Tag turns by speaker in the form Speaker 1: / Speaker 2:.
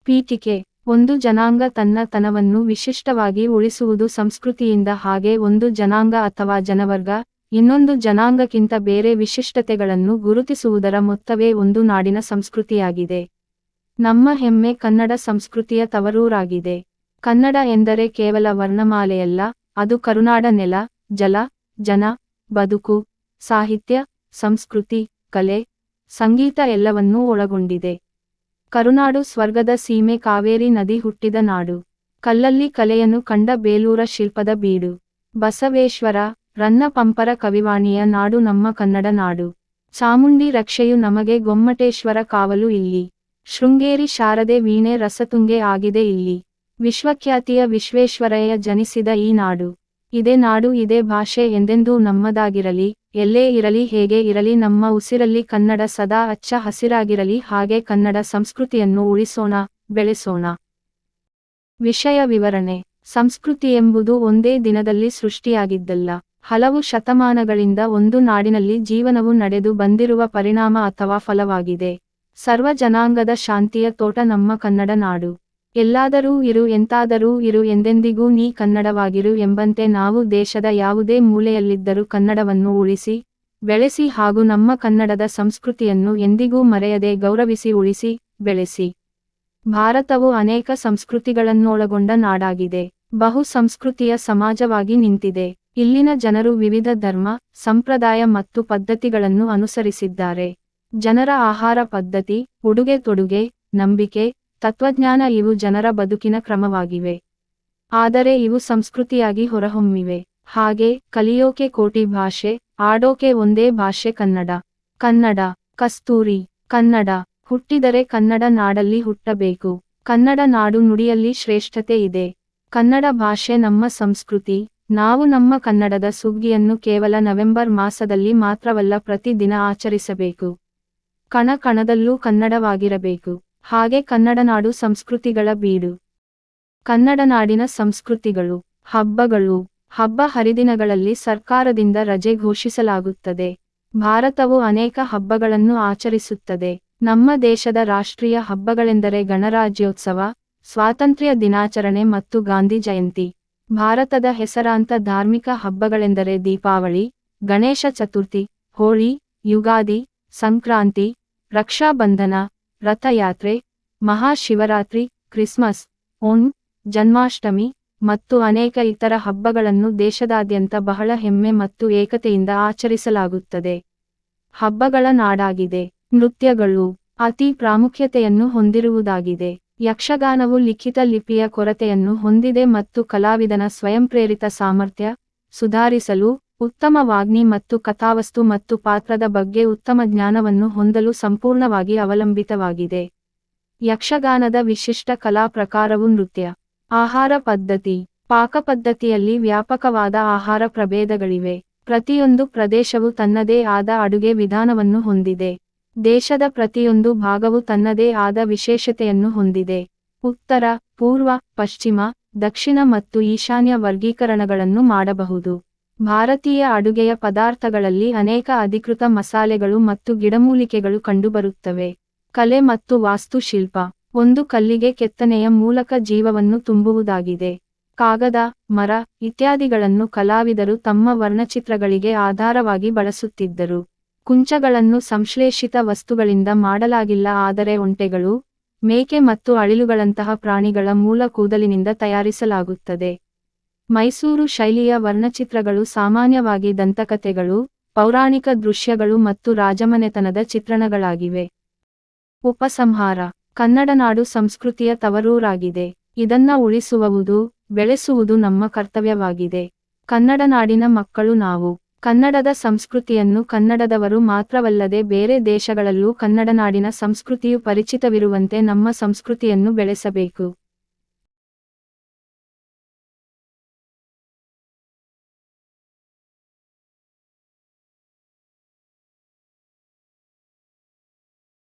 Speaker 1: ಪೀಠಿಕೆ. ಒಂದು ಜನಾಂಗ ತನ್ನ ತನವನ್ನು ವಿಶಿಷ್ಟವಾಗಿ ಉಳಿಸುವುದು ಸಂಸ್ಕೃತಿಯಿಂದ. ಹಾಗೆ ಒಂದು ಜನಾಂಗ ಅಥವಾ ಜನವರ್ಗ ಇನ್ನೊಂದು ಜನಾಂಗಕ್ಕಿಂತ ಬೇರೆ ವಿಶಿಷ್ಟತೆಗಳನ್ನು ಗುರುತಿಸುವುದರ ಮೊತ್ತವೇ ಒಂದು ನಾಡಿನ ಸಂಸ್ಕೃತಿಯಾಗಿದೆ. ನಮ್ಮ ಹೆಮ್ಮೆ ಕನ್ನಡ ಸಂಸ್ಕೃತಿಯ ತವರೂರಾಗಿದೆ. ಕನ್ನಡ ಎಂದರೆ ಕೇವಲ ವರ್ಣಮಾಲೆಯಲ್ಲ, ಅದು ಕರುನಾಡ ನೆಲ, ಜಲ, ಜನ, ಬದುಕು, ಸಾಹಿತ್ಯ, ಸಂಸ್ಕೃತಿ, ಕಲೆ, ಸಂಗೀತ ಎಲ್ಲವನ್ನೂ ಒಳಗೊಂಡಿದೆ. ಕರುನಾಡು ಸ್ವರ್ಗದ ಸೀಮೆ, ಕಾವೇರಿ ನದಿ ಹುಟ್ಟಿದ ನಾಡು, ಕಲ್ಲಲ್ಲಿ ಕಲೆಯನ್ನು ಕಂಡ ಬೇಲೂರ ಶಿಲ್ಪದ ಬೀಡು, ಬಸವೇಶ್ವರ ರನ್ನ ಪಂಪರ ಕವಿವಾಣಿಯ ನಾಡು ನಮ್ಮ ಕನ್ನಡ ನಾಡು. ಚಾಮುಂಡಿ ರಕ್ಷೆಯು ನಮಗೆ, ಗೊಮ್ಮಟೇಶ್ವರ ಕಾವಲು ಇಲ್ಲಿ, ಶೃಂಗೇರಿ ಶಾರದೆ ವೀಣೆ ರಸತುಂಗೆ ಆಗಿದೆ ಇಲ್ಲಿ. ವಿಶ್ವಖ್ಯಾತಿಯ ವಿಶ್ವೇಶ್ವರಯ್ಯ ಜನಿಸಿದ ಈ ನಾಡು, ಇದೇ ನಾಡು ಇದೇ ಭಾಷೆ ಎಂದೆಂದೂ ನಮ್ಮದಾಗಿರಲಿ. ಎಲ್ಲೇ ಇರಲಿ ಹೇಗೆ ಇರಲಿ ನಮ್ಮ ಉಸಿರಲ್ಲಿ ಕನ್ನಡ ಸದಾ ಹಚ್ಚ ಹಸಿರಾಗಿರಲಿ. ಹಾಗೆ ಕನ್ನಡ ಸಂಸ್ಕೃತಿಯನ್ನು ಉಳಿಸೋಣ, ಬೆಳೆಸೋಣ. ವಿಷಯ ವಿವರಣೆ. ಸಂಸ್ಕೃತಿಯೆಂಬುದು ಒಂದೇ ದಿನದಲ್ಲಿ ಸೃಷ್ಟಿಯಾಗಿದ್ದಲ್ಲ. ಹಲವು ಶತಮಾನಗಳಿಂದ ಒಂದು ನಾಡಿನಲ್ಲಿ ಜೀವನವು ನಡೆದು ಬಂದಿರುವ ಪರಿಣಾಮ ಅಥವಾ ಫಲವಾಗಿದೆ. ಸರ್ವ ಜನಾಂಗದ ಶಾಂತಿಯ ತೋಟ ನಮ್ಮ ಕನ್ನಡ ನಾಡು. ಎಲ್ಲಾದರೂ ಇರು, ಎಂತಾದರೂ ಇರು, ಎಂದೆಂದಿಗೂ ನೀ ಕನ್ನಡವಾಗಿರು ಎಂಬಂತೆ ನಾವು ದೇಶದ ಯಾವುದೇ ಮೂಲೆಯಲ್ಲಿದ್ದರೂ ಕನ್ನಡವನ್ನು ಉಳಿಸಿ, ಬೆಳೆಸಿ ಹಾಗೂ ನಮ್ಮ ಕನ್ನಡದ ಸಂಸ್ಕೃತಿಯನ್ನು ಎಂದಿಗೂ ಮರೆಯದೆ ಗೌರವಿಸಿ ಉಳಿಸಿ, ಬೆಳೆಸಿ. ಭಾರತವು ಅನೇಕ ಸಂಸ್ಕೃತಿಗಳನ್ನೊಳಗೊಂಡ ನಾಡಾಗಿದೆ. ಬಹು ಸಂಸ್ಕೃತಿಯ ಸಮಾಜವಾಗಿ ನಿಂತಿದೆ. ಇಲ್ಲಿನ ಜನರು ವಿವಿಧ ಧರ್ಮ, ಸಂಪ್ರದಾಯ ಮತ್ತು ಪದ್ಧತಿಗಳನ್ನು ಅನುಸರಿಸಿದ್ದಾರೆ. ಜನರ ಆಹಾರ ಪದ್ಧತಿ, ಉಡುಗೆ ತೊಡುಗೆ, ನಂಬಿಕೆ, ತತ್ವಜ್ಞಾನ ಇವು ಜನರ ಬದುಕಿನ ಕ್ರಮವಾಗಿವೆ. ಆದರೆ ಇವು ಸಂಸ್ಕೃತಿಯಾಗಿ ಹೊರಹೊಮ್ಮಿವೆ. ಹಾಗೆ ಕಲಿಯೋಕೆ ಕೋಟಿ ಭಾಷೆ, ಆಡೋಕೆ ಒಂದೇ ಭಾಷೆ ಕನ್ನಡ. ಕನ್ನಡ ಕಸ್ತೂರಿ. ಕನ್ನಡ ಹುಟ್ಟಿದರೆ ಕನ್ನಡ ನಾಡಲ್ಲಿ ಹುಟ್ಟಬೇಕು. ಕನ್ನಡ ನಾಡು ನುಡಿಯಲ್ಲಿ ಶ್ರೇಷ್ಠತೆ ಇದೆ. ಕನ್ನಡ ಭಾಷೆ ನಮ್ಮ ಸಂಸ್ಕೃತಿ. ನಾವು ನಮ್ಮ ಕನ್ನಡದ ಸುಗ್ಗಿಯನ್ನು ಕೇವಲ ನವೆಂಬರ್ ಮಾಸದಲ್ಲಿ ಮಾತ್ರವಲ್ಲ, ಪ್ರತಿ ದಿನ ಆಚರಿಸಬೇಕು. ಕಣ ಕಣದಲ್ಲೂ ಕನ್ನಡವಾಗಿರಬೇಕು. ಹಾಗೆ ಕನ್ನಡ ನಾಡು ಸಂಸ್ಕೃತಿಗಳ ಬೀಡು. ಕನ್ನಡ ನಾಡಿನ ಸಂಸ್ಕೃತಿಗಳು. ಹಬ್ಬಗಳು. ಹಬ್ಬ ಹರಿದಿನಗಳಲ್ಲಿ ಸರ್ಕಾರದಿಂದ ರಜೆ ಘೋಷಿಸಲಾಗುತ್ತದೆ. ಭಾರತವು ಅನೇಕ ಹಬ್ಬಗಳನ್ನು ಆಚರಿಸುತ್ತದೆ. ನಮ್ಮ ದೇಶದ ರಾಷ್ಟ್ರೀಯ ಹಬ್ಬಗಳೆಂದರೆ ಗಣರಾಜ್ಯೋತ್ಸವ, ಸ್ವಾತಂತ್ರ್ಯ ದಿನಾಚರಣೆ ಮತ್ತು ಗಾಂಧಿ ಜಯಂತಿ. ಭಾರತದ ಹೆಸರಾಂತ ಧಾರ್ಮಿಕ ಹಬ್ಬಗಳೆಂದರೆ ದೀಪಾವಳಿ, ಗಣೇಶ ಚತುರ್ಥಿ, ಹೋಳಿ, ಯುಗಾದಿ, ಸಂಕ್ರಾಂತಿ, ರಕ್ಷಾಬಂಧನ, ರಥಯಾತ್ರೆ, ಮಹಾಶಿವರಾತ್ರಿ, ಕ್ರಿಸ್ಮಸ್, ಓಣಂ, ಜನ್ಮಾಷ್ಟಮಿ ಮತ್ತು ಅನೇಕ ಇತರ ಹಬ್ಬಗಳನ್ನು ದೇಶದಾದ್ಯಂತ ಬಹಳ ಹೆಮ್ಮೆ ಮತ್ತು ಏಕತೆಯಿಂದ ಆಚರಿಸಲಾಗುತ್ತದೆ. ಹಬ್ಬಗಳ ನಾಡಾಗಿದೆ. ನೃತ್ಯಗಳು ಅತಿ ಪ್ರಾಮುಖ್ಯತೆಯನ್ನು ಹೊಂದಿರುವುದಾಗಿದೆ. ಯಕ್ಷಗಾನವು ಲಿಖಿತ ಲಿಪಿಯ ಕೊರತೆಯನ್ನು ಹೊಂದಿದೆ ಮತ್ತು ಕಲಾವಿದನ ಸ್ವಯಂಪ್ರೇರಿತ ಸಾಮರ್ಥ್ಯ ಸುಧಾರಿಸಲು, ಉತ್ತಮ ವಾಗ್ಮಿ ಮತ್ತು ಕಥಾವಸ್ತು ಮತ್ತು ಪಾತ್ರದ ಬಗ್ಗೆ ಉತ್ತಮ ಜ್ಞಾನವನ್ನು ಹೊಂದಲು ಸಂಪೂರ್ಣವಾಗಿ ಅವಲಂಬಿತವಾಗಿದೆ. ಯಕ್ಷಗಾನದ ವಿಶಿಷ್ಟ ಕಲಾ ಪ್ರಕಾರವು ನೃತ್ಯ. ಆಹಾರ ಪದ್ಧತಿ. ಪಾಕಪದ್ಧತಿಯಲ್ಲಿ ವ್ಯಾಪಕವಾದ ಆಹಾರ ಪ್ರಭೇದಗಳಿವೆ. ಪ್ರತಿಯೊಂದು ಪ್ರದೇಶವು ತನ್ನದೇ ಆದ ಅಡುಗೆ ವಿಧಾನವನ್ನು ಹೊಂದಿದೆ. ದೇಶದ ಪ್ರತಿಯೊಂದು ಭಾಗವು ತನ್ನದೇ ಆದ ವಿಶೇಷತೆಯನ್ನು ಹೊಂದಿದೆ. ಉತ್ತರ, ಪೂರ್ವ, ಪಶ್ಚಿಮ, ದಕ್ಷಿಣ ಮತ್ತು ಈಶಾನ್ಯ ವರ್ಗೀಕರಣಗಳನ್ನು ಮಾಡಬಹುದು. ಭಾರತೀಯ ಅಡುಗೆಯ ಪದಾರ್ಥಗಳಲ್ಲಿ ಅನೇಕ ಅಧಿಕೃತ ಮಸಾಲೆಗಳು ಮತ್ತು ಗಿಡಮೂಲಿಕೆಗಳು ಕಂಡುಬರುತ್ತವೆ. ಕಲೆ ಮತ್ತು ವಾಸ್ತುಶಿಲ್ಪ. ಒಂದು ಕಲ್ಲಿಗೆ ಕೆತ್ತನೆಯ ಮೂಲಕ ಜೀವವನ್ನು ತುಂಬುವುದಾಗಿದೆ. ಕಾಗದ, ಮರ ಇತ್ಯಾದಿಗಳನ್ನು ಕಲಾವಿದರು ತಮ್ಮ ವರ್ಣಚಿತ್ರಗಳಿಗೆ ಆಧಾರವಾಗಿ ಬಳಸುತ್ತಿದ್ದರು. ಕುಂಚಗಳನ್ನು ಸಂಶ್ಲೇಷಿತ ವಸ್ತುಗಳಿಂದ ಮಾಡಲಾಗಿಲ್ಲ, ಆದರೆ ಒಂಟೆಗಳು, ಮೇಕೆ ಮತ್ತು ಅಳಿಲುಗಳಂತಹ ಪ್ರಾಣಿಗಳ ಮೂಲ ಕೂದಲಿನಿಂದ ತಯಾರಿಸಲಾಗುತ್ತದೆ. ಮೈಸೂರು ಶೈಲಿಯ ವರ್ಣಚಿತ್ರಗಳು ಸಾಮಾನ್ಯವಾಗಿ ದಂತಕಥೆಗಳು, ಪೌರಾಣಿಕ ದೃಶ್ಯಗಳು ಮತ್ತು ರಾಜಮನೆತನದ ಚಿತ್ರಣಗಳಾಗಿವೆ. ಉಪಸಂಹಾರ. ಕನ್ನಡ ನಾಡು ಸಂಸ್ಕೃತಿಯ ತವರೂರಾಗಿದೆ. ಇದನ್ನ ಉಳಿಸುವುದು, ಬೆಳೆಸುವುದು ನಮ್ಮ ಕರ್ತವ್ಯವಾಗಿದೆ. ಕನ್ನಡ ನಾಡಿನ ಮಕ್ಕಳು ನಾವು. ಕನ್ನಡದ ಸಂಸ್ಕೃತಿಯನ್ನು ಕನ್ನಡದವರು ಮಾತ್ರವಲ್ಲದೆ ಬೇರೆ ದೇಶಗಳಲ್ಲೂ ಕನ್ನಡ ನಾಡಿನ ಸಂಸ್ಕೃತಿಯು ಪರಿಚಿತವಿರುವಂತೆ ನಮ್ಮ ಸಂಸ್ಕೃತಿಯನ್ನು ಬೆಳೆಸಬೇಕು.